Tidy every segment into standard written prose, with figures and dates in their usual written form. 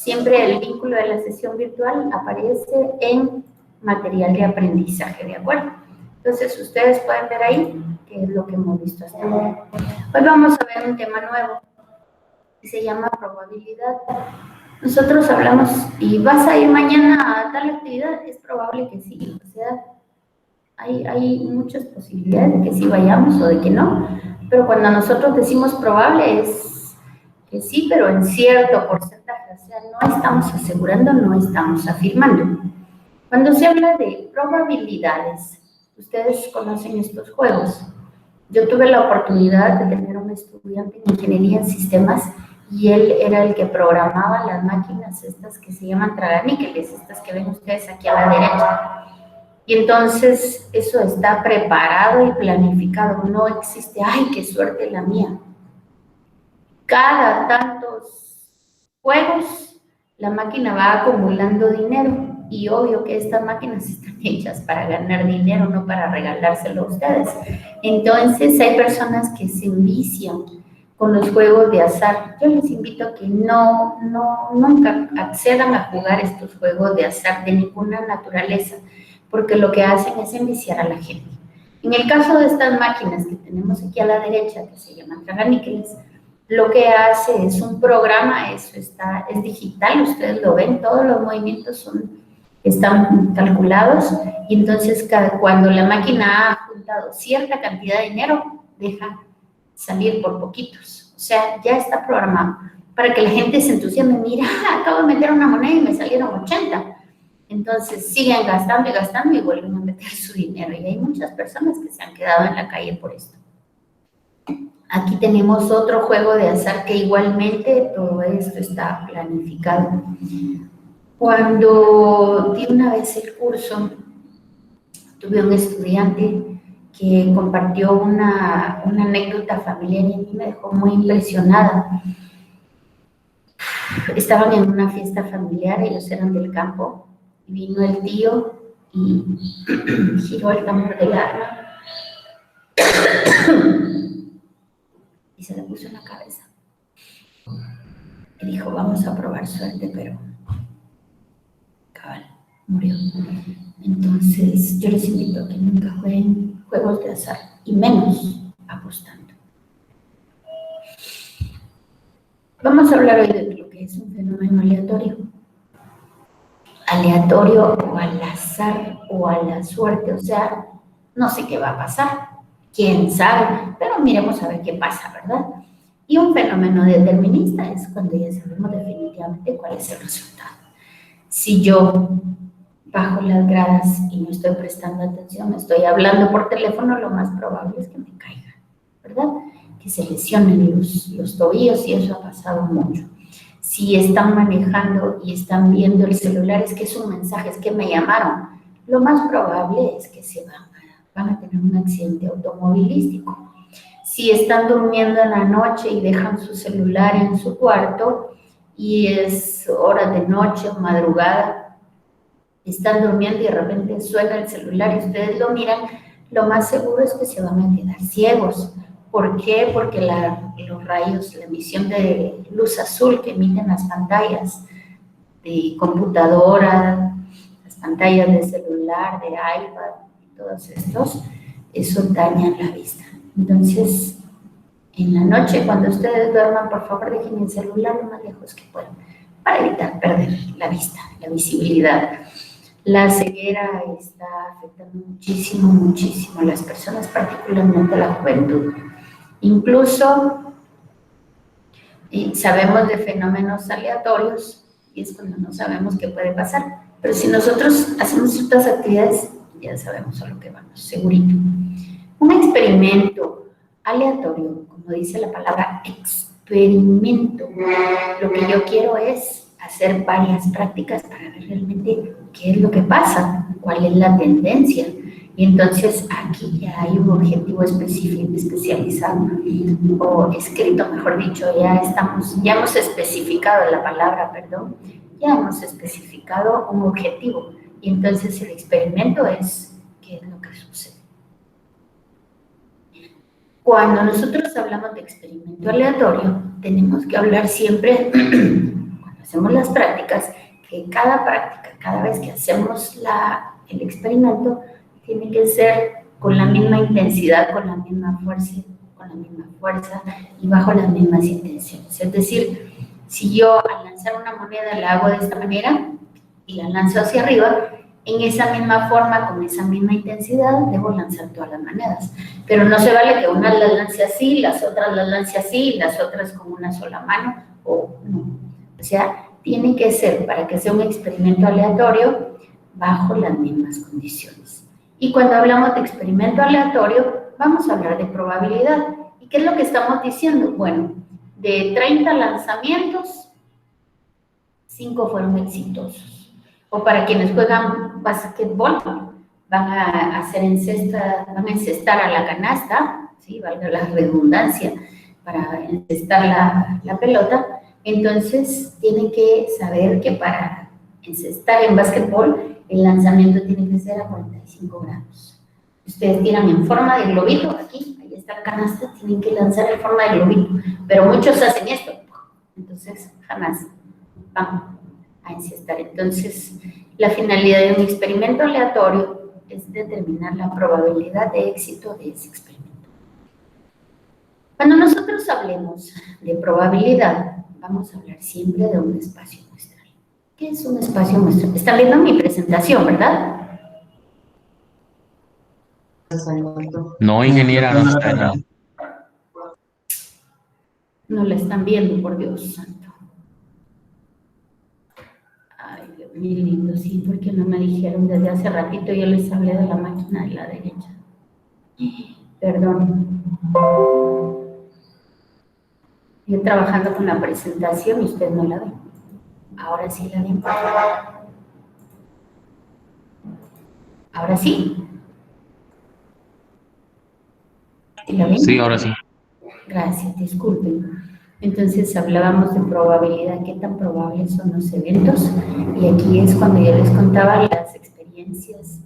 Siempre el vínculo de la sesión virtual aparece en material de aprendizaje, ¿de acuerdo? Entonces, ustedes pueden ver ahí qué es lo que hemos visto hasta ahora. Hoy vamos a ver un tema nuevo que se llama probabilidad. Nosotros hablamos, ¿y vas a ir mañana a tal actividad? Es probable que sí, o sea, hay muchas posibilidades de que sí vayamos o de que no, pero cuando nosotros decimos probable es que sí, pero en cierto porcentaje, o sea, no estamos asegurando, no estamos afirmando. Cuando se habla de probabilidades, ustedes conocen estos juegos. Yo tuve la oportunidad de tener un estudiante en ingeniería en sistemas y él era el que programaba las máquinas estas que se llaman traganíqueles, estas que ven ustedes aquí a la derecha. Y entonces eso está preparado y planificado, no existe, ¡ay, qué suerte la mía! Cada tantos juegos, la máquina va acumulando dinero y obvio que estas máquinas están hechas para ganar dinero, no para regalárselo a ustedes. Entonces hay personas que se envician con los juegos de azar. Yo les invito a que nunca accedan a jugar estos juegos de azar de ninguna naturaleza, porque lo que hacen es enviciar a la gente. En el caso de estas máquinas que tenemos aquí a la derecha, que se llaman traganíqueles, lo que hace es un programa, eso es digital, ustedes lo ven, todos los movimientos están calculados y entonces cuando la máquina ha juntado cierta cantidad de dinero, deja salir por poquitos, o sea, ya está programado para que la gente se entusiasme, mira, acabo de meter una moneda y me salieron 80, entonces siguen gastando y gastando y vuelven a meter su dinero y hay muchas personas que se han quedado en la calle por esto. Aquí tenemos otro juego de azar que igualmente todo esto está planificado. Cuando di una vez el curso, tuve un estudiante que compartió una anécdota familiar y a mí me dejó muy impresionada. Estaban en una fiesta familiar, ellos eran del campo, y vino el tío y giró el tambor del arma y se le puso en la cabeza. Y dijo, vamos a probar suerte, pero cabal, murió. Entonces, yo les invito a que nunca jueguen juegos de azar, y menos apostando. Vamos a hablar hoy de lo que es un fenómeno aleatorio. Aleatorio o al azar o a la suerte, o sea, no sé qué va a pasar, quién sabe, pero miremos a ver qué pasa, ¿verdad? Y un fenómeno determinista es cuando ya sabemos definitivamente cuál es el resultado. Si yo bajo las gradas y no estoy prestando atención, estoy hablando por teléfono, lo más probable es que me caiga, ¿verdad? Que se lesionen los tobillos y eso ha pasado mucho. Si están manejando y están viendo el celular, es que es un mensaje, es que me llamaron, lo más probable es que van a tener un accidente automovilístico. Si están durmiendo en la noche y dejan su celular en su cuarto y es hora de noche o madrugada, están durmiendo y de repente suena el celular y ustedes lo miran, lo más seguro es que se van a quedar ciegos. ¿Por qué? Porque los rayos, la emisión de luz azul que emiten las pantallas de computadora, las pantallas de celular, de iPad, todos estos, eso daña la vista. Entonces, en la noche, cuando ustedes duerman, por favor, dejen el celular lo más lejos que puedan, para evitar perder la vista, la visibilidad. La ceguera está afectando muchísimo, muchísimo a las personas, particularmente a la juventud. Incluso sabemos de fenómenos aleatorios y es cuando no sabemos qué puede pasar. Pero si nosotros hacemos ciertas actividades, ya sabemos a lo que vamos, segurito. Un experimento aleatorio, como dice la palabra experimento, lo que yo quiero es hacer varias prácticas para ver realmente qué es lo que pasa, cuál es la tendencia. Y entonces aquí ya hay un objetivo específico, especializado, o escrito, mejor dicho, ya hemos especificado la palabra, perdón, ya hemos especificado un objetivo. Y entonces el experimento es qué es lo que sucede. Cuando nosotros hablamos de experimento aleatorio, tenemos que hablar siempre, cuando hacemos las prácticas, que cada práctica, cada vez que hacemos el experimento, tiene que ser con la misma intensidad, con la misma fuerza y bajo las mismas intenciones. Es decir, si yo al lanzar una moneda la hago de esta manera y la lanzo hacia arriba, en esa misma forma, con esa misma intensidad, debo lanzar todas las monedas. Pero no se vale que una las lance así, las otras las lance así, y las otras con una sola mano, o no. O sea, tiene que ser, para que sea un experimento aleatorio, bajo las mismas condiciones. Y cuando hablamos de experimento aleatorio, vamos a hablar de probabilidad. ¿Y qué es lo que estamos diciendo? Bueno, de 30 lanzamientos, 5 fueron exitosos. O para quienes juegan básquetbol, van a encestar a la canasta, ¿sí? Valga la redundancia, para encestar la pelota. Entonces, tienen que saber que para encestar en básquetbol, el lanzamiento tiene que ser a 45 grados. Ustedes tiran en forma de globito, aquí, ahí está la canasta, tienen que lanzar en forma de globito. Pero muchos hacen esto, entonces jamás van a encestar. Entonces, la finalidad de un experimento aleatorio es determinar la probabilidad de éxito de ese experimento. Cuando nosotros hablemos de probabilidad, vamos a hablar siempre de un espacio muestral. ¿Qué es un espacio muestral? Están viendo mi presentación, ¿verdad? No, ingeniera, no está ahí. No la están viendo, por Dios santo. Ay, Dios mío lindo, sí, porque no me dijeron desde hace ratito, yo les hablé de la máquina de la derecha. Perdón. Yo trabajando con la presentación y usted no la ve. Ahora sí la ven. Ahora sí. ¿Sí la ven? Sí, ahora sí. Gracias, disculpen. Entonces hablábamos de probabilidad, qué tan probables son los eventos, y aquí es cuando yo les contaba las experiencias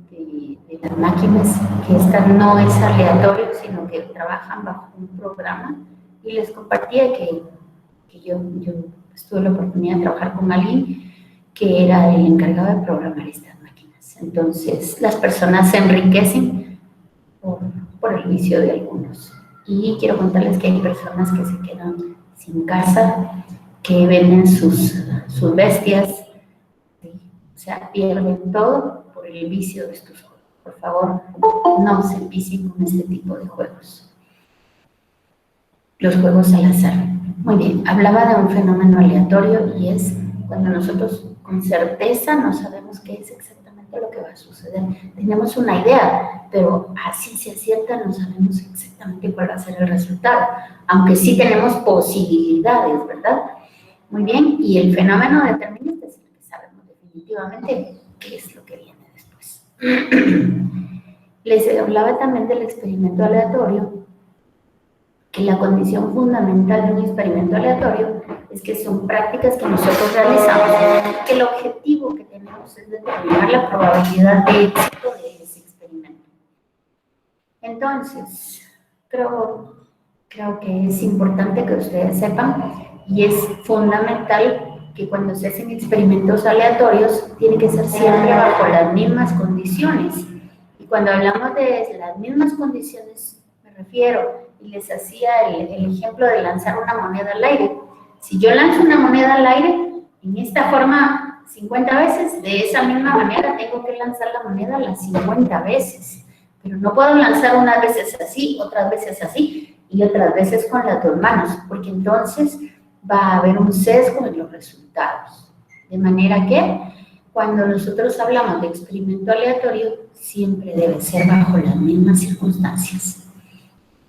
de las máquinas, que esta no es aleatorio, sino que trabajan bajo un programa, y les compartía que yo tuve la oportunidad de trabajar con alguien que era el encargado de programar estas máquinas. Entonces las personas se enriquecen por el vicio de algunos. Y quiero contarles que hay personas que se quedan sin casa, que venden sus bestias, ¿sí? O sea, pierden todo por el vicio de estos juegos. Por favor, no se vicien con este tipo de juegos. Los juegos al azar. Muy bien, hablaba de un fenómeno aleatorio y es cuando nosotros con certeza no sabemos qué es exactamente lo que va a suceder. Tenemos una idea, pero a ciencia cierta no sabemos exactamente cuál va a ser el resultado, aunque sí tenemos posibilidades, ¿verdad? Muy bien, y el fenómeno determinista es el que sabemos definitivamente qué es lo que viene después. Les hablaba también del experimento aleatorio, que la condición fundamental de un experimento aleatorio es que son prácticas que nosotros realizamos, que el objetivo que tenemos es determinar la probabilidad de éxito de ese experimento. Entonces, creo que es importante que ustedes sepan, y es fundamental que cuando se hacen experimentos aleatorios, tiene que ser siempre bajo las mismas condiciones. Y cuando hablamos de las mismas condiciones, me refiero, y les hacía el ejemplo de lanzar una moneda al aire. Si yo lanzo una moneda al aire, en esta forma 50 veces, de esa misma manera tengo que lanzar la moneda las 50 veces. Pero no puedo lanzar unas veces así, otras veces así, y otras veces con las dos manos, porque entonces va a haber un sesgo en los resultados. De manera que, cuando nosotros hablamos de experimento aleatorio, siempre debe ser bajo las mismas circunstancias.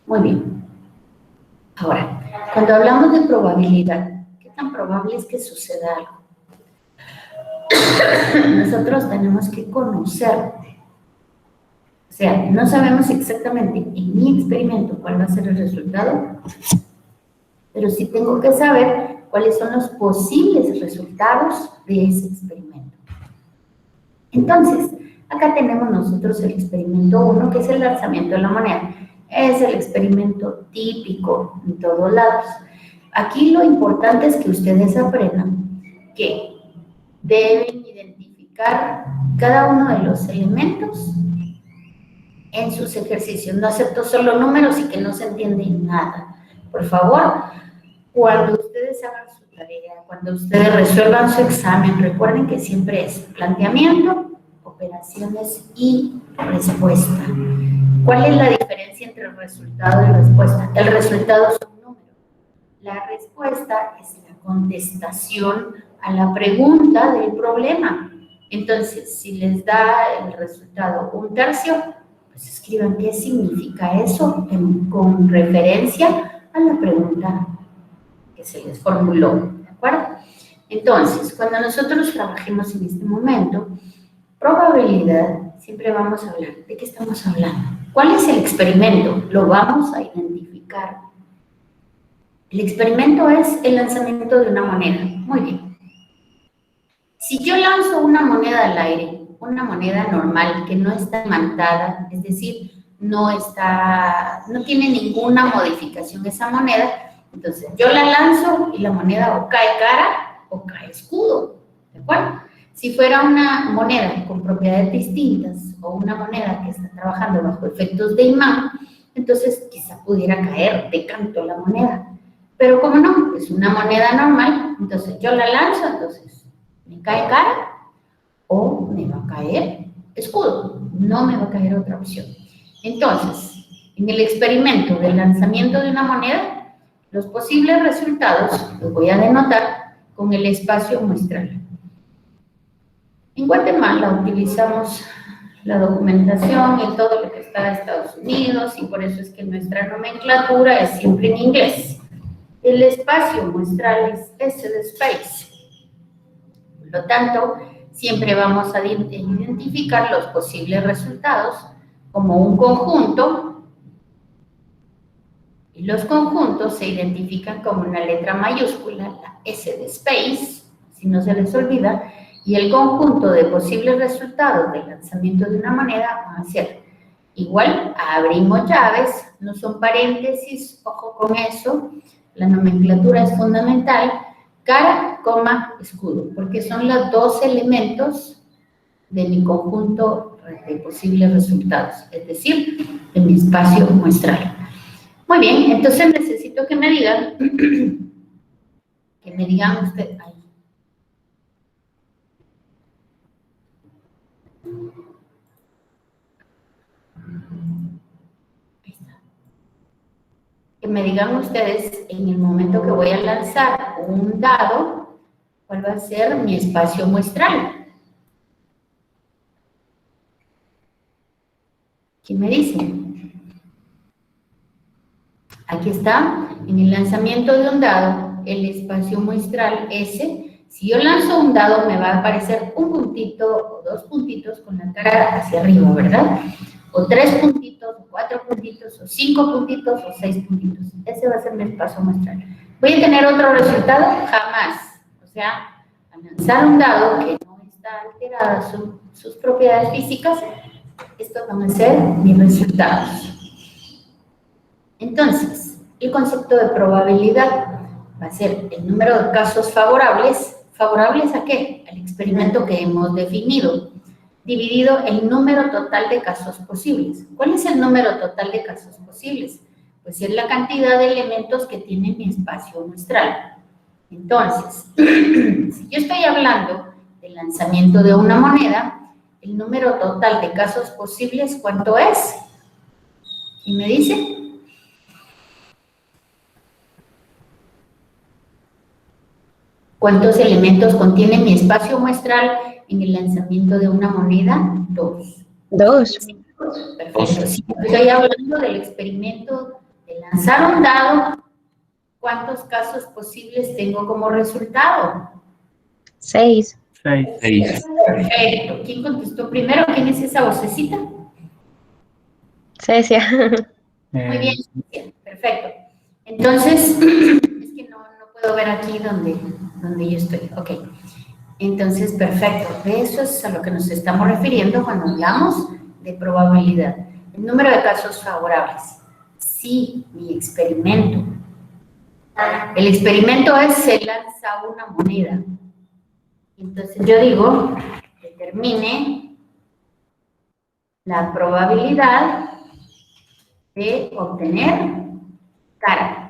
Muy bien. Ahora, cuando hablamos de probabilidad, ¿qué tan probable es que suceda algo? Nosotros tenemos que conocer. O sea, no sabemos exactamente en mi experimento cuál va a ser el resultado, pero sí tengo que saber cuáles son los posibles resultados de ese experimento. Entonces, acá tenemos nosotros el experimento 1, que es el lanzamiento de la moneda. Es el experimento típico en todos lados. Aquí lo importante es que ustedes aprendan que deben identificar cada uno de los elementos en sus ejercicios. No acepto solo números y que no se entiende nada. Por favor, cuando ustedes hagan su tarea, cuando ustedes resuelvan su examen, recuerden que siempre es planteamiento, operaciones y respuesta. ¿Cuál es la diferencia entre el resultado y respuesta? El resultado es un número. La respuesta es la contestación a la pregunta del problema. Entonces, si les da el resultado 1/3, pues escriban qué significa eso con referencia a la pregunta que se les formuló, ¿de acuerdo? Entonces, cuando nosotros trabajemos en este momento, probabilidad, siempre vamos a hablar. ¿De qué estamos hablando? ¿Cuál es el experimento? Lo vamos a identificar. El experimento es el lanzamiento de una moneda. Muy bien. Si yo lanzo una moneda al aire, una moneda normal que no está imantada, es decir, no tiene ninguna modificación esa moneda, entonces yo la lanzo y la moneda o cae cara o cae escudo, ¿de acuerdo? Si fuera una moneda con propiedades distintas o una moneda que está trabajando bajo efectos de imán, entonces quizá pudiera caer de canto la moneda. Pero como no, es una moneda normal, entonces yo la lanzo, entonces me cae cara o me va a caer escudo, no me va a caer otra opción. Entonces, en el experimento del lanzamiento de una moneda, los posibles resultados los voy a denotar con el espacio muestral. En Guatemala utilizamos la documentación y todo lo que está en Estados Unidos y por eso es que nuestra nomenclatura es siempre en inglés. El espacio muestral es S de space. Por lo tanto, siempre vamos a identificar los posibles resultados como un conjunto y los conjuntos se identifican como una letra mayúscula, la S de space, si no se les olvida, y el conjunto de posibles resultados del lanzamiento de una moneda van a ser igual, abrimos llaves, no son paréntesis, ojo con eso, la nomenclatura es fundamental, cara, coma, escudo, porque son los dos elementos de mi conjunto de posibles resultados, es decir, de mi espacio muestral. Muy bien, entonces necesito que me digan ustedes, ahí está. Que me digan ustedes en el momento que voy a lanzar un dado, cuál va a ser mi espacio muestral. ¿Quién me dice? Aquí está, en el lanzamiento de un dado, el espacio muestral S. Si yo lanzo un dado, me va a aparecer un puntito o dos puntitos con la cara hacia arriba, ¿verdad? O 3 puntitos, o 4 puntitos, o 5 puntitos, o 6 puntitos. Ese va a ser mi espacio muestral. ¿Voy a tener otro resultado? Jamás. O sea, al lanzar un dado que no está alterada sus propiedades físicas, estos van a ser mis resultados. Entonces, el concepto de probabilidad va a ser el número de casos favorables. ¿Favorables a qué? Al experimento que hemos definido, dividido el número total de casos posibles. ¿Cuál es el número total de casos posibles? Pues es la cantidad de elementos que tiene mi espacio muestral. Entonces, si yo estoy hablando del lanzamiento de una moneda, el número total de casos posibles, ¿cuánto es? ¿Quién me dice? ¿Cuántos elementos contiene mi espacio muestral en el lanzamiento de una moneda? 2. 2. Perfecto. Si estoy hablando del experimento de lanzar un dado, ¿cuántos casos posibles tengo como resultado? 6. 6. Perfecto. ¿Quién contestó primero? ¿Quién es esa vocecita? Cecia. Muy bien, Cecia. Perfecto. Entonces, es que no puedo ver aquí donde yo estoy. Ok. Entonces, perfecto. De eso es a lo que nos estamos refiriendo cuando hablamos de probabilidad. El número de casos favorables. Sí, mi experimento. El experimento es se lanza una moneda. Entonces yo digo, determine la probabilidad de obtener cara.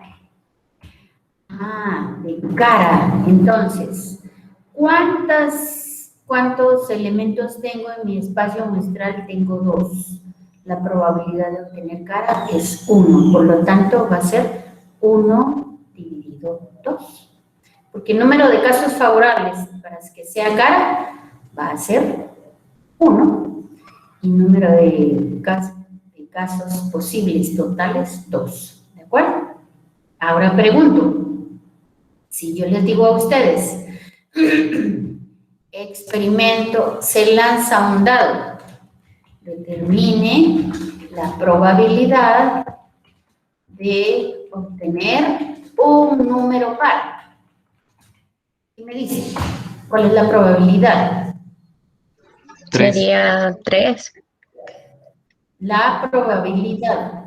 De cara. Entonces, ¿cuántos elementos tengo en mi espacio muestral? Tengo 2. La probabilidad de obtener cara es 1. Por lo tanto, va a ser 1 dividido 2. Porque el número de casos favorables para que sea cara va a ser 1. Y número de casos posibles totales, 2. ¿De acuerdo? Ahora pregunto, si yo les digo a ustedes, experimento, se lanza un dado, determine la probabilidad de obtener un número par. Y me dice, ¿cuál es la probabilidad? 3. Sería 3. La probabilidad,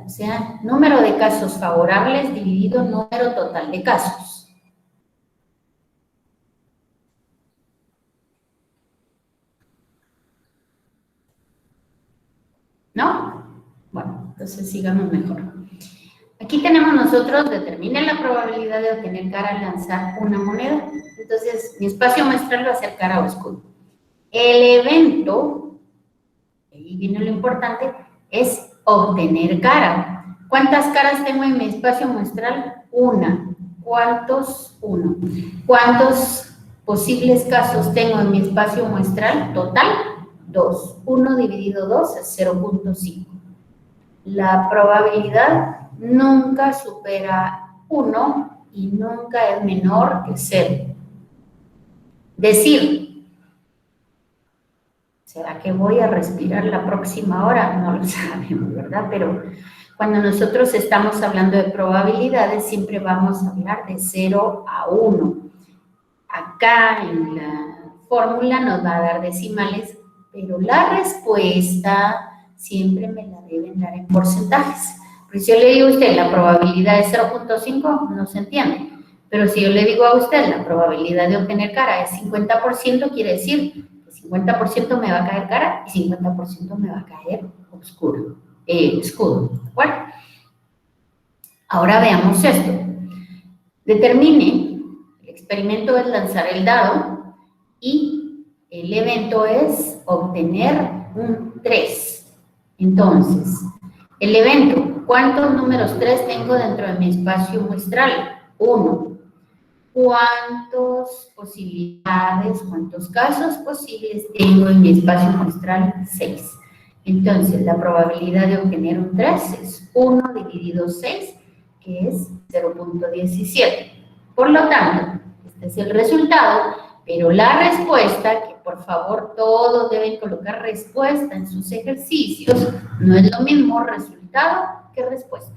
o sea, número de casos favorables dividido número total de casos. ¿No? Bueno, entonces sigamos mejor. Aquí tenemos nosotros, determine la probabilidad de obtener cara al lanzar una moneda. Entonces, mi espacio muestral va a ser cara o escudo. El evento, ahí viene lo importante, es obtener cara. ¿Cuántas caras tengo en mi espacio muestral? 1. ¿Cuántos? 1. ¿Cuántos posibles casos tengo en mi espacio muestral? Total, 2. 1 dividido 2 es 0.5. La probabilidad nunca supera 1 y nunca es menor que 0. Decir, ¿será que voy a respirar la próxima hora? No lo sabemos, ¿verdad? Pero cuando nosotros estamos hablando de probabilidades, siempre vamos a hablar de 0 a 1. Acá en la fórmula nos va a dar decimales, pero la respuesta siempre me la deben dar en porcentajes. Porque si yo le digo a usted la probabilidad es 0.5, no se entiende. Pero si yo le digo a usted la probabilidad de obtener cara es 50%, quiere decir que 50% me va a caer cara y 50% me va a caer escudo. ¿De acuerdo? Ahora veamos esto. Determine, el experimento es lanzar el dado y el evento es obtener un 3. Entonces, el evento, ¿cuántos números 3 tengo dentro de mi espacio muestral? 1. ¿Cuántas posibilidades, cuántos casos posibles tengo en mi espacio muestral? 6. Entonces, la probabilidad de obtener un 3 es 1 dividido 6, que es 0.17. Por lo tanto, este es el resultado, pero la respuesta, que por favor todos deben colocar respuesta en sus ejercicios, no es lo mismo resultado que respuesta.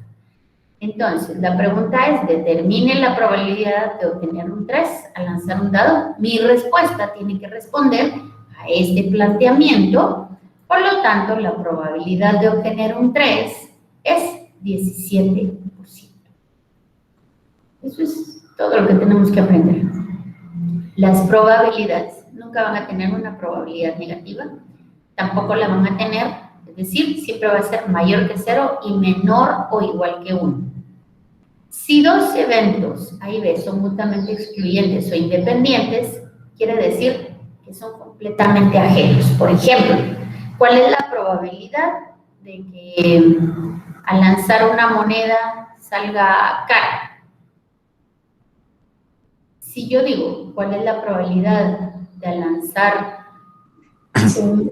Entonces, la pregunta es, determine la probabilidad de obtener un 3 al lanzar un dado. Mi respuesta tiene que responder a este planteamiento, por lo tanto, la probabilidad de obtener un 3 es 17%. Eso es todo lo que tenemos que aprender. Las probabilidades nunca van a tener una probabilidad negativa, tampoco la van a tener, es decir, siempre va a ser mayor que 0 y menor o igual que 1. Si dos eventos, ahí ves, son mutuamente excluyentes o independientes, quiere decir que son completamente ajenos. Por ejemplo, ¿cuál es la probabilidad de que al lanzar una moneda salga cara? Si yo digo, ¿cuál es la probabilidad de al lanzar un...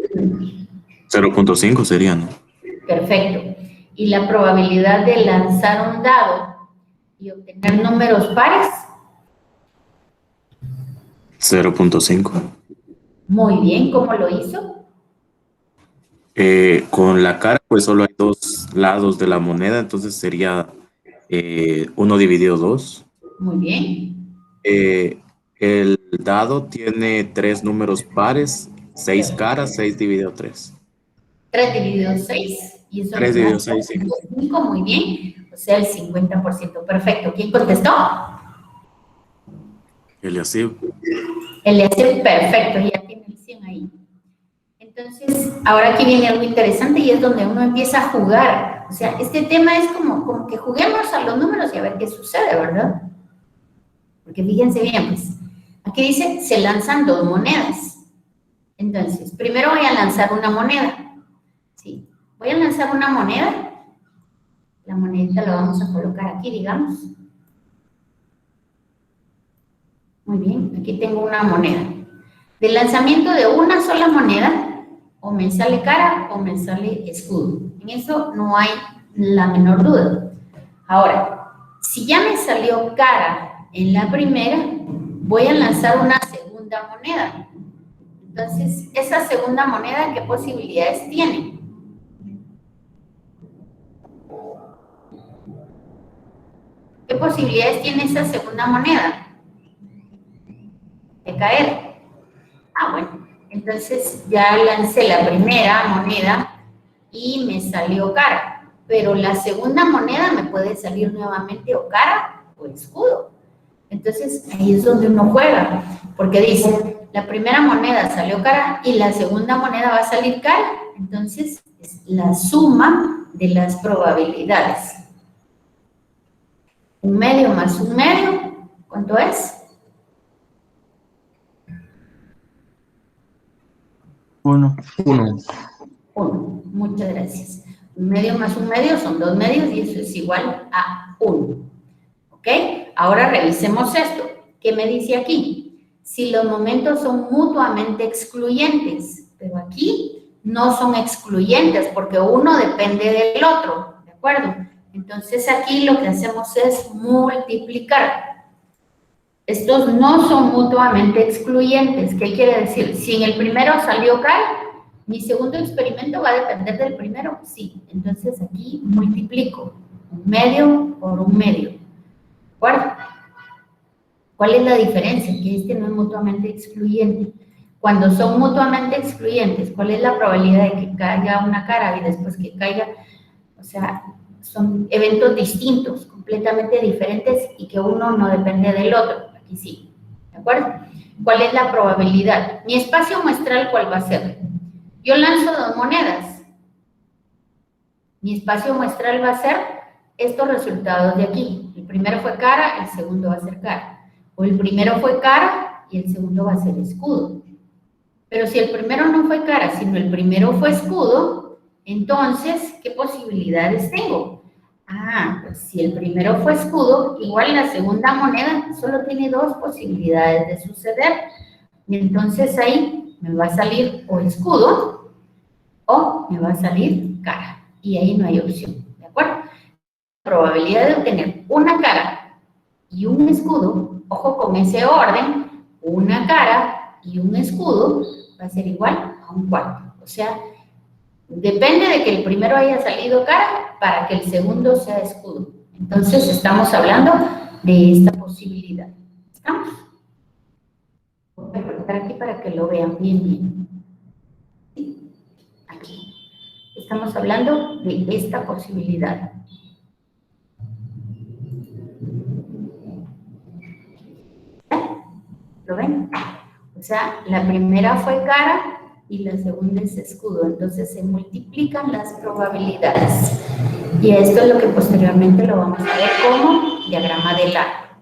0.5 sería, ¿no? Perfecto. ¿Y la probabilidad de lanzar un dado y obtener números pares? 0.5. Muy bien, ¿cómo lo hizo? Con la cara, pues solo hay 2 lados de la moneda, entonces sería 1 dividido 2. Muy bien. El dado tiene 3 números pares, 6 caras, 6 dividido 3. 3 dividido 6. Y eso 3 nos dividido da 6, sí. 5, muy bien. O sea, el 50%. Perfecto. ¿Quién contestó? Eliasib. Eliasib, perfecto, ya tiene el 100 ahí. Entonces, ahora aquí viene algo interesante y es donde uno empieza a jugar. O sea, este tema es como que juguemos a los números y a ver qué sucede, ¿verdad? Porque fíjense bien, pues, aquí dice, se lanzan 2 monedas. Entonces, primero voy a lanzar una moneda. Sí, voy a lanzar una moneda. La monedita la vamos a colocar aquí, digamos. Muy bien, aquí tengo una moneda. Del lanzamiento de una sola moneda, o me sale cara o me sale escudo. En eso no hay la menor duda. Ahora, si ya me salió cara en la primera, voy a lanzar una segunda moneda. Entonces, esa segunda moneda, ¿qué posibilidades tiene? ¿Qué posibilidades tiene esa segunda moneda? De caer. Ah, bueno, entonces ya lancé la primera moneda y me salió cara, pero la segunda moneda me puede salir nuevamente o cara o escudo. Entonces ahí es donde uno juega, porque dice, la primera moneda salió cara y la segunda moneda va a salir cara. Entonces es la suma de las probabilidades. 1/2 más 1/2, ¿cuánto es? 1. 1. Muchas gracias. 1/2 más 1/2 son 2 medios y eso es igual a 1. ¿Ok? Ahora revisemos esto. ¿Qué me dice aquí? Si los momentos son mutuamente excluyentes, pero aquí no son excluyentes porque uno depende del otro, ¿de acuerdo? Entonces aquí lo que hacemos es multiplicar. Estos no son mutuamente excluyentes. ¿Qué quiere decir? Si en el primero salió cara, mi segundo experimento va a depender del primero. Sí, entonces aquí multiplico 1/2 por 1/2. ¿De acuerdo? ¿Cuál es la diferencia? Que este no es mutuamente excluyente. Cuando son mutuamente excluyentes, ¿cuál es la probabilidad de que caiga una cara y después que caiga? O sea, son eventos distintos, completamente diferentes y que uno no depende del otro. Aquí sí, ¿de acuerdo? ¿Cuál es la probabilidad? Mi espacio muestral, ¿cuál va a ser? Yo lanzo 2 monedas. Mi espacio muestral va a ser estos resultados de aquí. El primero fue cara, el segundo va a ser cara. O el primero fue cara y el segundo va a ser escudo. Pero si el primero no fue cara, sino el primero fue escudo, entonces, ¿qué posibilidades tengo? Ah, pues si el primero fue escudo, igual la segunda moneda solo tiene 2 posibilidades de suceder. Y entonces ahí me va a salir o escudo o me va a salir cara. Y ahí no hay opción, ¿de acuerdo? La probabilidad de obtener una cara y un escudo, ojo con ese orden, una cara y un escudo va a ser igual a 1/4. O sea, depende de que el primero haya salido cara para que el segundo sea escudo. Entonces, estamos hablando de esta posibilidad. ¿Estamos? Voy a colocar aquí para que lo vean bien. ¿Sí? Aquí. Estamos hablando de esta posibilidad. ¿Lo ven? O sea, la primera fue cara y la segunda es escudo. Entonces se multiplican las probabilidades. Y esto es lo que posteriormente lo vamos a ver como diagrama del arco.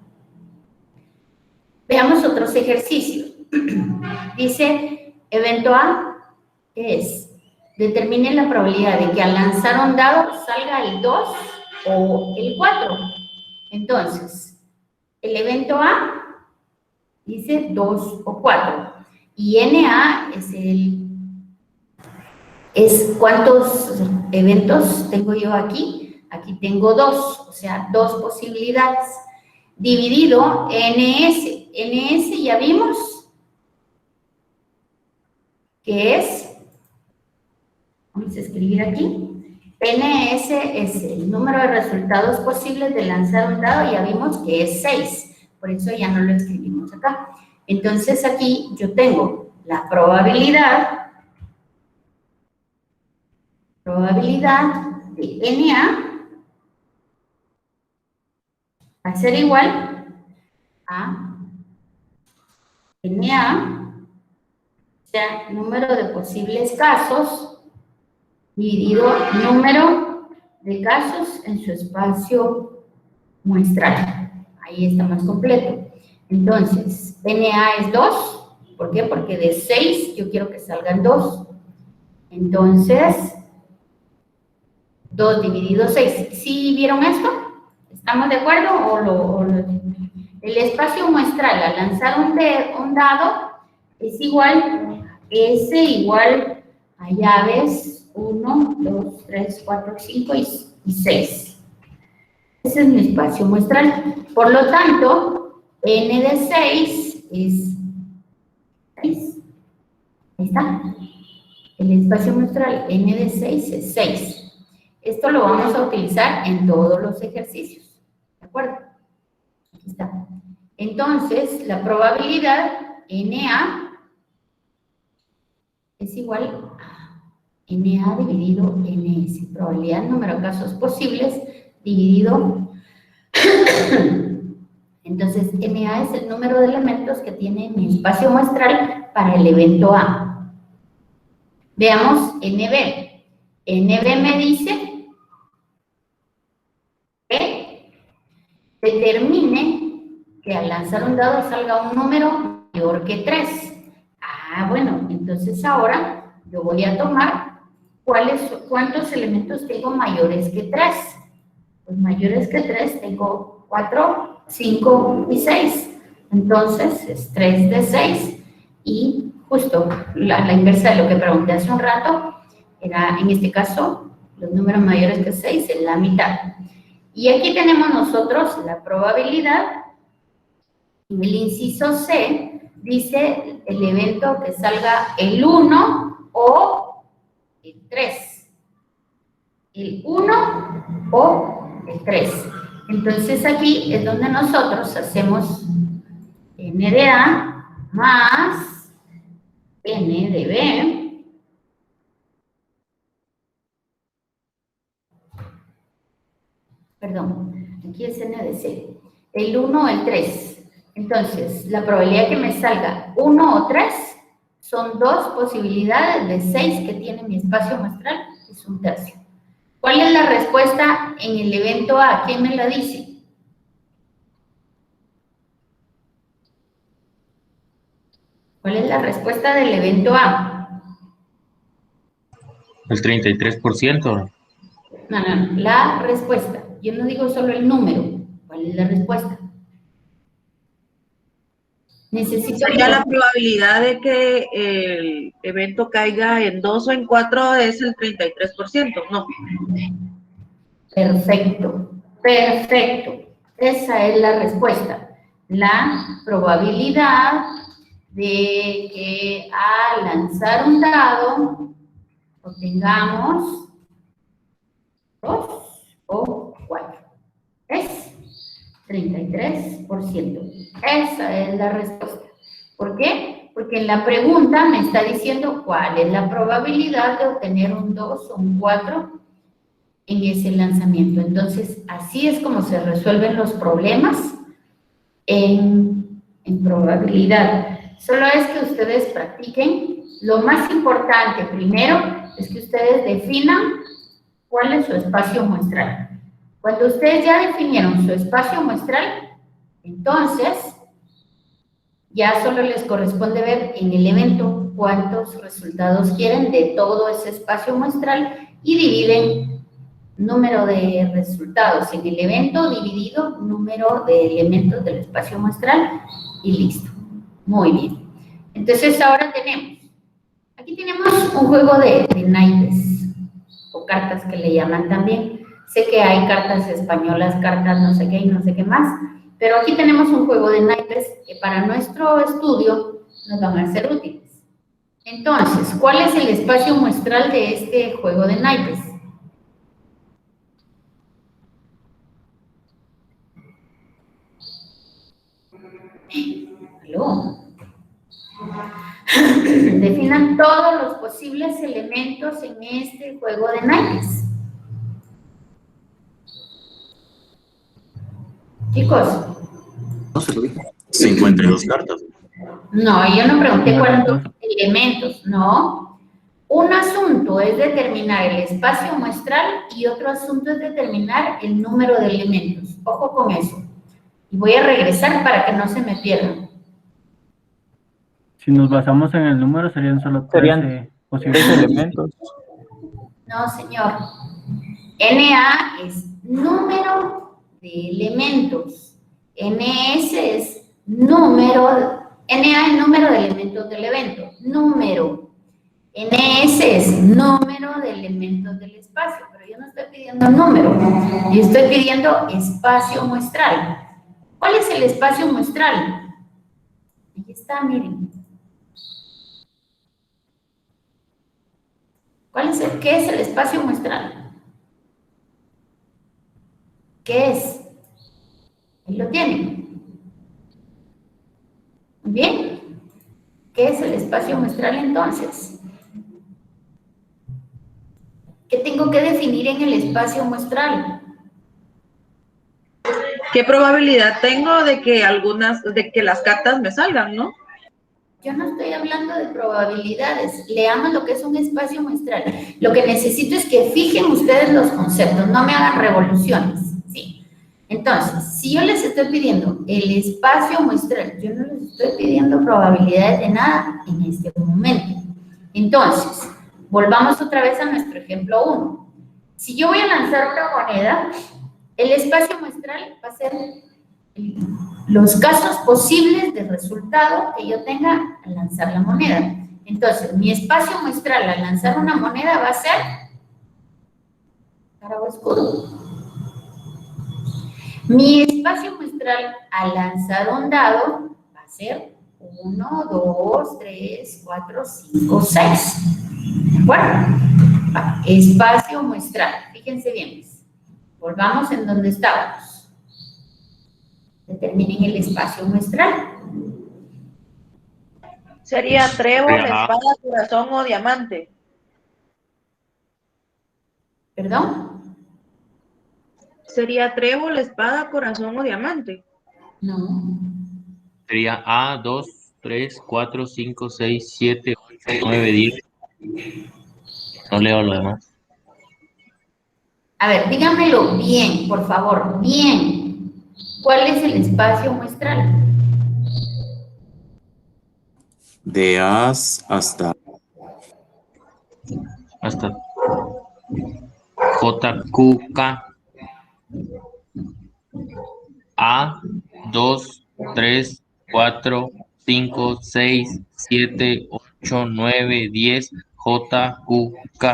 Veamos otros ejercicios. Dice, evento A es, determine la probabilidad de que al lanzar un dado salga el 2 o el 4. Entonces, el evento A dice 2 o 4. Y NA es cuántos eventos tengo yo aquí. Aquí tengo 2, o sea, 2 posibilidades. Dividido NS. NS ya vimos que es, vamos a escribir aquí, NS es el número de resultados posibles de lanzar un dado, ya vimos que es 6, por eso ya no lo escribimos acá. Entonces aquí yo tengo la probabilidad de NA va a ser igual a NA, o sea, número de posibles casos, dividido número de casos en su espacio muestral. Ahí está más completo. Entonces, NA es 2. ¿Por qué? Porque de 6 yo quiero que salgan 2. Entonces, 2 dividido 6. ¿Sí vieron esto? ¿Estamos de acuerdo? El espacio muestral al lanzar un dado es igual, S igual a llaves 1, 2, 3, 4, 5 y 6. Ese es mi espacio muestral. Por lo tanto, N de 6 es 6. Ahí está. El espacio muestral N de 6 es 6. Esto lo vamos a utilizar en todos los ejercicios. ¿De acuerdo? Aquí está. Entonces, la probabilidad NA es igual a NA dividido NS. Probabilidad número de casos posibles dividido. Entonces, NA es el número de elementos que tiene mi espacio muestral para el evento A. Veamos NB. NB me dice que determine que al lanzar un dado salga un número mayor que 3. Ah, bueno, entonces ahora yo voy a tomar cuántos elementos tengo mayores que 3. Pues mayores que 3 tengo 4, 5 y 6. Entonces es 3 de 6 y justo la inversa de lo que pregunté hace un rato era, en este caso, los números mayores que 6 es la mitad. Y aquí tenemos nosotros la probabilidad. En el inciso C dice el evento que salga el 1 o el 3. El 1 o el 3. Entonces aquí es donde nosotros hacemos N de A más N de B perdón, aquí es N de C, el 1 o el 3. Entonces, la probabilidad que me salga 1 o 3 son 2 posibilidades de 6 que tiene mi espacio muestral, es un tercio. ¿Cuál es la respuesta en el evento A? ¿Quién me la dice? ¿Cuál es la respuesta del evento A? El 33%. No, la respuesta. Yo no digo solo el número. ¿Cuál es la respuesta? Necesito... Sería la probabilidad de que el evento caiga en 2 o en 4 es el 33%, ¿no? Perfecto, perfecto. Esa es la respuesta. La probabilidad de que al lanzar un dado obtengamos 2 o 4. Es 33%. Esa es la respuesta. ¿Por qué? Porque en la pregunta me está diciendo cuál es la probabilidad de obtener un 2 o un 4 en ese lanzamiento. Entonces, así es como se resuelven los problemas en probabilidad. Solo es que ustedes practiquen. Lo más importante primero es que ustedes definan cuál es su espacio muestral. Cuando ustedes ya definieron su espacio muestral, entonces ya solo les corresponde ver en el evento cuántos resultados quieren de todo ese espacio muestral y dividen número de resultados en el evento dividido número de elementos del espacio muestral y listo. Muy bien. Entonces ahora aquí tenemos un juego de naipes o cartas que le llaman también. Sé que hay cartas españolas, cartas no sé qué y no sé qué más, pero aquí tenemos un juego de naipes que para nuestro estudio nos van a ser útiles. Entonces, ¿cuál es el espacio muestral de este juego de naipes? ¿Aló? Definan todos los posibles elementos en este juego de naipes. Chicos. No se lo dije. 52 cartas. No, yo no pregunté Número cuántos dos. elementos, no. Un asunto es determinar el espacio muestral y otro asunto es determinar el número de elementos. Ojo con eso. Y voy a regresar para que no se me pierdan. Si nos basamos en el número, serían solo Serían 13 tres posibles. elementos. No, señor. NA es número de elementos. NS es número, NA es número de elementos del evento. Número. NS es número de elementos del espacio, pero yo no estoy pidiendo número, yo estoy pidiendo espacio muestral. ¿Cuál es el espacio muestral? Ahí está, miren. ¿Qué es el espacio muestral? ¿Qué es? Ahí lo tienen. Muy bien. ¿Qué es el espacio muestral entonces? ¿Qué tengo que definir en el espacio muestral? ¿Qué probabilidad tengo de que las cartas me salgan, no? Yo no estoy hablando de probabilidades, leamos lo que es un espacio muestral. Lo que necesito es que fijen ustedes los conceptos, no me hagan revoluciones, ¿sí? Entonces, si yo les estoy pidiendo el espacio muestral, yo no les estoy pidiendo probabilidades de nada en este momento. Entonces, volvamos otra vez a nuestro ejemplo 1. Si yo voy a lanzar una moneda, el espacio muestral va a ser los casos posibles de resultado que yo tenga al lanzar la moneda. Entonces, mi espacio muestral al lanzar una moneda va a ser cara o escudo. Mi espacio muestral al lanzar un dado va a ser 1, 2, 3, 4, 5, 6. ¿De acuerdo? Espacio muestral. Fíjense bien. Volvamos en donde estábamos. Determinen el espacio muestral. Sería trébol, espada, corazón o diamante. ¿Perdón? Sería trébol, espada, corazón o diamante. No. Sería A, 2, 3, 4, 5, 6, 7, 8, 9, 10. No leo lo demás. A ver, díganmelo bien, por favor, bien. ¿Cuál es el espacio muestral? De A hasta JQK. A, 2, 3, 4, 5, 6, 7, 8, 9, 10. JQK.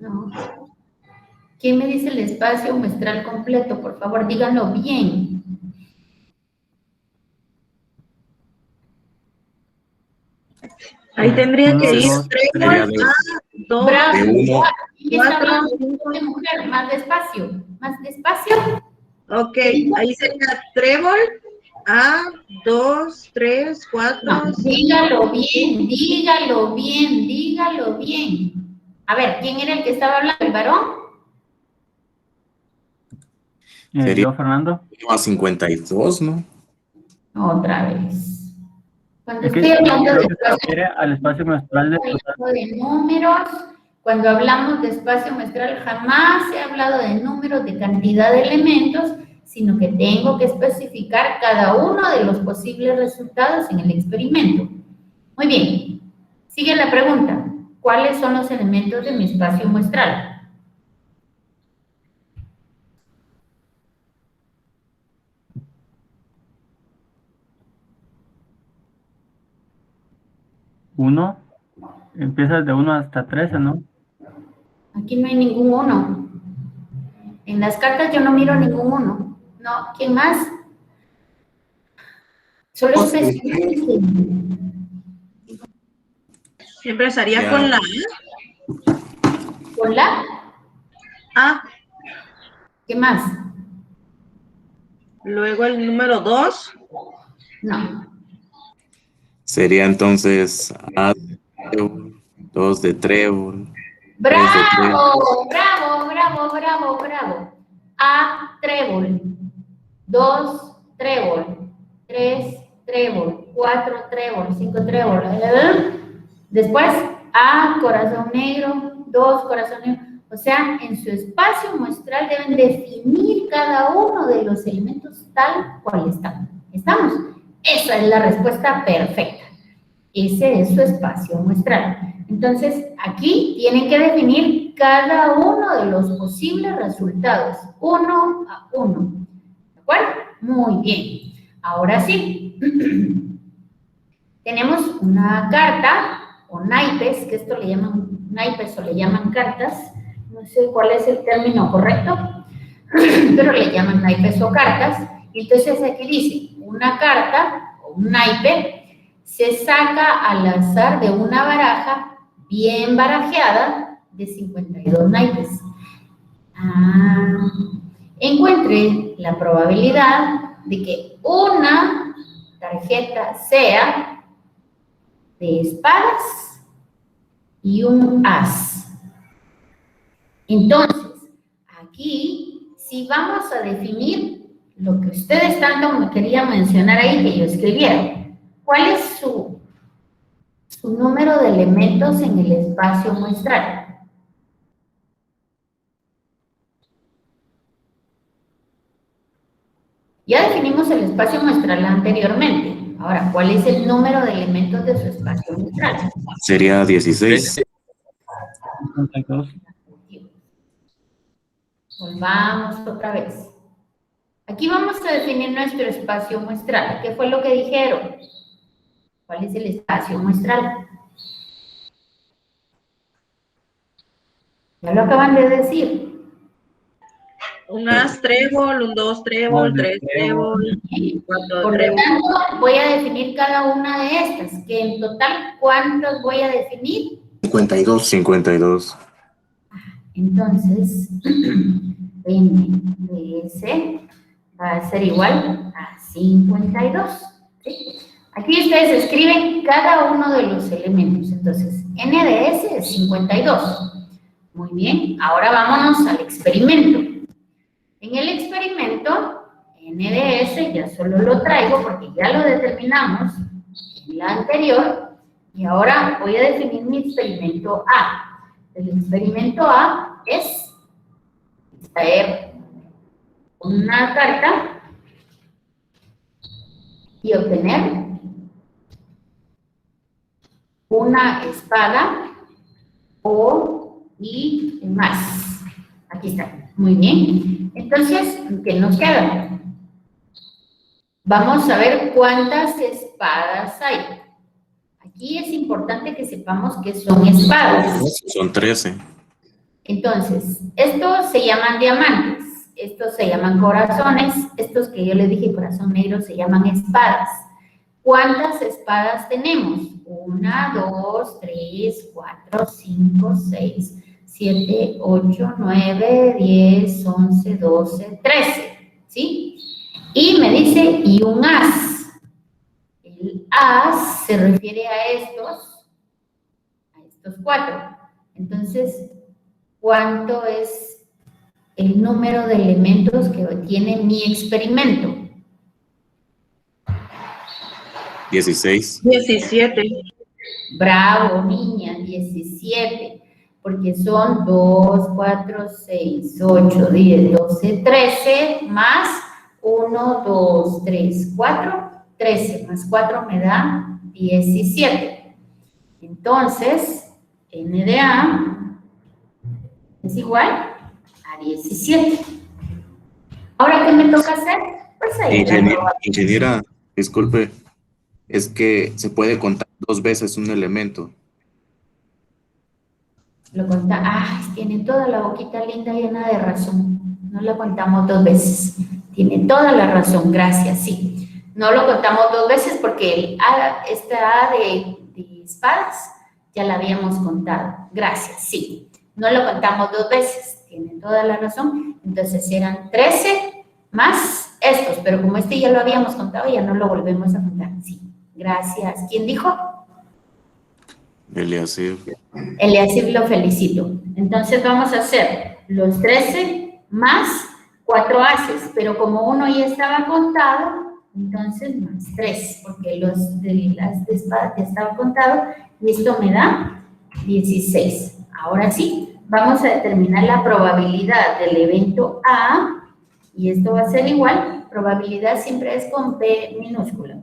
No. ¿Quién me dice el espacio muestral completo? Por favor, díganlo bien. Ahí tendría que ir Dos, trébol, sería A, 2, Bravo. de 1. ¿Quién está 4, hablando 5. de mujer? Más despacio. Más despacio. Ok, ahí sería trébol, A, 2, 3, 4, No, 5. dígalo bien, dígalo bien, dígalo bien. A ver, ¿quién era el que estaba hablando? ¿El varón? Sería yo, Fernando. 1 a 52, ¿no? Otra vez. Cuando Es que estoy hablando creo de que se refiere al espacio muestral de números, cuando hablamos de espacio muestral, jamás he hablado de números, de cantidad de elementos, sino que tengo que especificar cada uno de los posibles resultados en el experimento. Muy bien. Sigue la pregunta. ¿Cuáles son los elementos de mi espacio muestral? uno. Empiezas de 1 hasta 13, ¿no? Aquí no hay ningún uno. En las cartas yo no miro ningún uno. No, ¿quién más? Solo especifiquen. Siempre estaría Ya. con la ¿Con la? A. ¿Qué más? Luego el número 2. No. Sería entonces A de trébol, 2 de trébol, 3 de trébol. ¡Bravo! ¡Bravo, bravo, bravo, bravo! A, trébol. 2, trébol. 3, trébol, 4 trébol, 5 trébol. Después, A, corazón negro, 2, corazón negro. O sea, en su espacio muestral deben definir cada uno de los elementos tal cual están. ¿Estamos? Esa es la respuesta perfecta. Ese es su espacio muestral. Entonces, aquí tienen que definir cada uno de los posibles resultados, uno a uno. ¿De acuerdo? Muy bien. Ahora sí. Tenemos una carta o naipes, que esto le llaman naipes o le llaman cartas. No sé cuál es el término correcto, pero le llaman naipes o cartas. Entonces aquí dice, una carta o un naipe se saca al azar de una baraja bien barajeada de 52 naipes. Encuentre la probabilidad de que una tarjeta sea de espadas y un as. Entonces, aquí, si vamos a definir lo que ustedes tanto me querían mencionar ahí, que yo escribiera, ¿cuál es su número de elementos en el espacio muestral? Ya definimos el espacio muestral anteriormente. Ahora, ¿cuál es el número de elementos de su espacio muestral? Sería 16. 52. Volvamos otra vez. Aquí vamos a definir nuestro espacio muestral. ¿Qué fue lo que dijeron? ¿Cuál es el espacio muestral? Ya lo acaban de decir. Un as trébol, un 2 trébol, 3 trébol, 4 Por lo trébol. tanto, voy a definir cada una de estas, que en total, ¿cuántos voy a definir? 52. Entonces, N de S va a ser igual a 52. ¿Sí? Aquí ustedes escriben cada uno de los elementos. Entonces, N de S es 52. Muy bien, ahora vámonos al experimento. En el experimento, N de S ya solo lo traigo porque ya lo determinamos en la anterior. Y ahora voy a definir mi experimento A. El experimento A es traer una carta y obtener una espada o y más. Aquí está. Muy bien. Entonces, ¿qué nos queda? Vamos a ver cuántas espadas hay. Aquí es importante que sepamos que son espadas. Son 13. Entonces, estos se llaman diamantes, estos se llaman corazones, estos que yo les dije corazón negro se llaman espadas. ¿Cuántas espadas tenemos? 1, 2, 3, 4, 5, 6, 7, 8, 9, 10, 11, 12, 13, ¿sí? Y me dice, y un as. El as se refiere a estos 4. Entonces, ¿cuánto es el número de elementos que tiene mi experimento? 16. 17. Bravo, niña, 17. Porque son 2, 4, 6, 8, 10, 12, 13, más 1, 2, 3, 4, 13, más 4 me da 17. Entonces, N de A es igual a 17. Ahora, ¿qué me toca hacer? Pues ahí Ingeniera, disculpe, es que se puede contar 2 veces un elemento. Lo conta, tiene toda la boquita linda llena de razón. No lo contamos 2 veces. Tiene toda la razón, gracias, sí. No lo contamos 2 veces porque esta A de espadas ya la habíamos contado. Gracias, sí. No lo contamos 2 veces. Tiene toda la razón. Entonces eran 13 más estos, pero como este ya lo habíamos contado, ya no lo volvemos a contar. Sí, gracias. ¿Quién dijo? Eliasir. Eliasir, lo felicito. Entonces vamos a hacer los 13 más 4 haces, pero como uno ya estaba contado, entonces más 3, porque los de las de espada ya estaba contado, y esto me da 16. Ahora sí, vamos a determinar la probabilidad del evento A, y esto va a ser igual, probabilidad siempre es con P minúscula.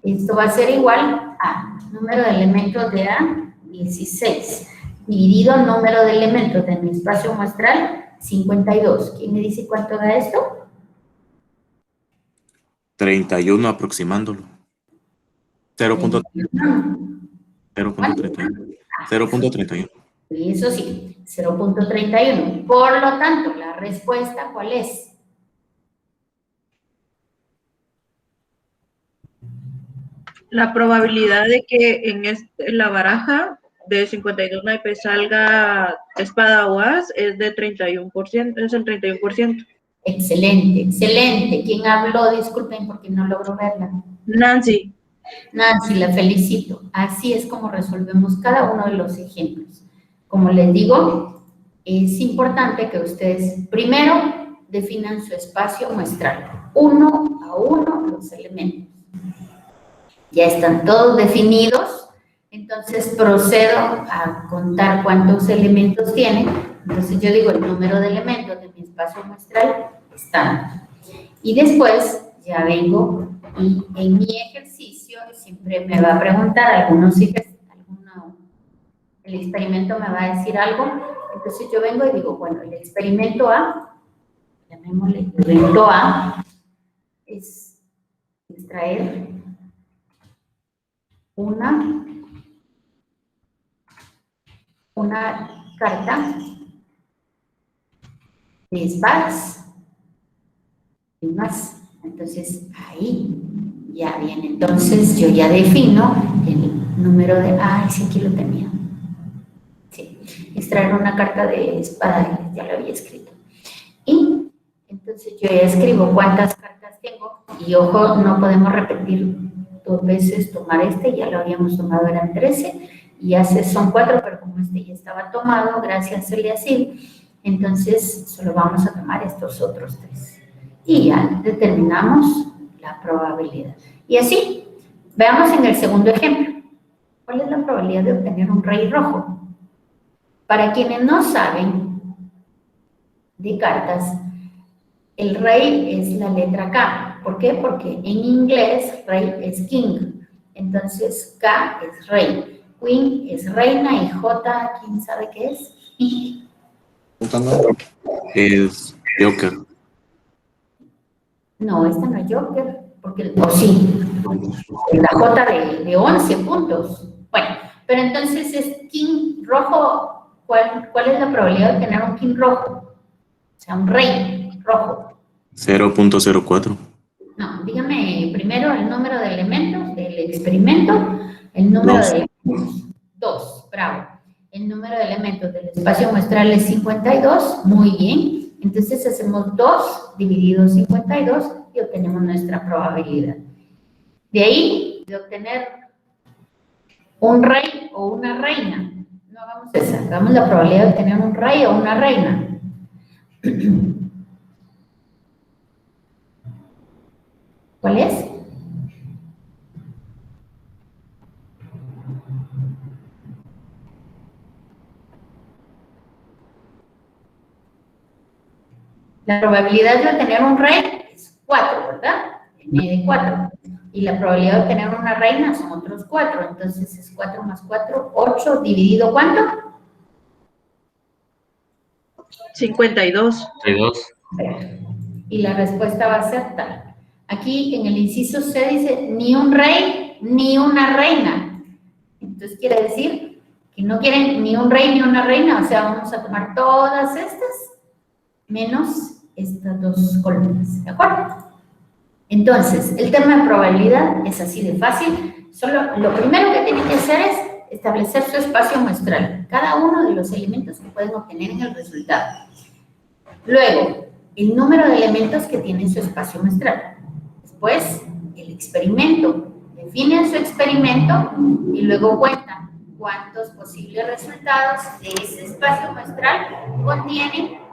Esto va a ser igual a número de elementos de A, 16, dividido número de elementos de mi espacio muestral, 52. ¿Quién me dice cuánto da esto? 31 aproximándolo. 0.31. 0.31. Y eso sí, 0.31. Por lo tanto, la respuesta, ¿cuál es? La probabilidad de que en la baraja de 52 naipes salga espada o as es de 31%, es el 31%. Excelente, excelente. ¿Quién habló? Disculpen porque no logro verla. Nancy. Nancy, la felicito. Así es como resolvemos cada uno de los ejemplos. Como les digo, es importante que ustedes primero definan su espacio muestral, uno a uno los elementos. Ya están todos definidos, entonces procedo a contar cuántos elementos tienen. Entonces yo digo el número de elementos de mi espacio muestral es tanto. Y después ya vengo y en mi ejercicio siempre me va a preguntar algunos ejercicios, el experimento me va a decir algo, entonces yo vengo y digo, bueno, el experimento A, llamémosle el experimento A, es extraer una carta de espadas y más. Entonces ahí ya viene. Entonces yo ya defino el número de... sí, aquí lo tenía. Sí, extraer una carta de espada, ya lo había escrito. Y entonces yo ya escribo cuántas cartas tengo. Y ojo, no podemos repetir 2 veces, tomar ya lo habíamos tomado, eran 13. Y son 4, pero como ya estaba tomado, gracias a Eliasib, entonces solo vamos a tomar estos otros 3. Y ya determinamos la probabilidad. Y así, veamos en el segundo ejemplo. ¿Cuál es la probabilidad de obtener un rey rojo? Para quienes no saben de cartas, el rey es la letra K. ¿Por qué? Porque en inglés rey es king. Entonces K es rey. Queen es reina y J, ¿quién sabe qué es? Es Joker. No, esta no es Joker, porque, sí, la J de 11 puntos. Bueno, pero entonces es King rojo. ¿Cuál es la probabilidad de tener un King rojo? O sea, un rey rojo. 0.04. No, dígame primero el número de elementos del experimento. El número de elementos, 2, bravo. El número de elementos del espacio muestral es 52, muy bien. Entonces hacemos 2 dividido 52 y obtenemos nuestra probabilidad. De ahí, de obtener un rey o una reina. No hagamos esa, hagamos la probabilidad de obtener un rey o una reina. ¿Cuál es? La probabilidad de obtener un rey es 4, ¿verdad? N de 4. Y la probabilidad de obtener una reina son otros 4. Entonces es 4 más 4, 8, dividido ¿cuánto? 52. 52. Y la respuesta va a ser tal. Aquí en el inciso C dice ni un rey ni una reina. Entonces quiere decir que no quieren ni un rey ni una reina. O sea, vamos a tomar todas estas menos estas 2 columnas, ¿de acuerdo? Entonces, el tema de probabilidad es así de fácil. Solo lo primero que tienen que hacer es establecer su espacio muestral, cada uno de los elementos que pueden obtener en el resultado. Luego, el número de elementos que tiene su espacio muestral. Después, el experimento. Definen su experimento y luego cuentan cuántos posibles resultados de ese espacio muestral contienen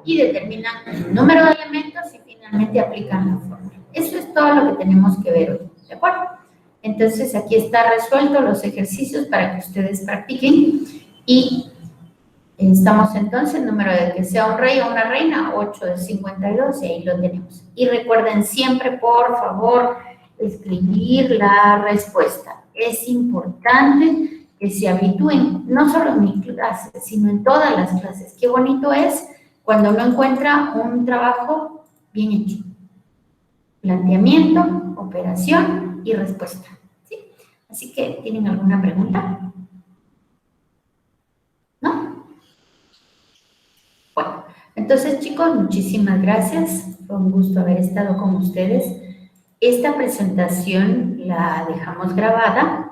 y determinan el número de elementos y finalmente aplican la fórmula. Eso es todo lo que tenemos que ver hoy, ¿de acuerdo? Entonces, aquí está resuelto los ejercicios para que ustedes practiquen y estamos entonces, número de que sea un rey o una reina, 8 de 52, y ahí lo tenemos. Y recuerden siempre, por favor, escribir la respuesta. Es importante que se habitúen, no solo en mi clase, sino en todas las clases. Qué bonito es cuando uno encuentra un trabajo bien hecho. Planteamiento, operación y respuesta. ¿Sí? Así que, ¿tienen alguna pregunta? ¿No? Bueno, entonces chicos, muchísimas gracias. Fue un gusto haber estado con ustedes. Esta presentación la dejamos grabada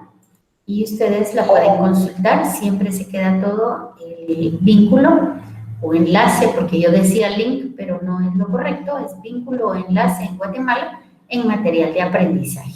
y ustedes la pueden consultar. Siempre se queda todo el vínculo o enlace, porque yo decía link, pero no es lo correcto, es vínculo o enlace en Guatemala en material de aprendizaje.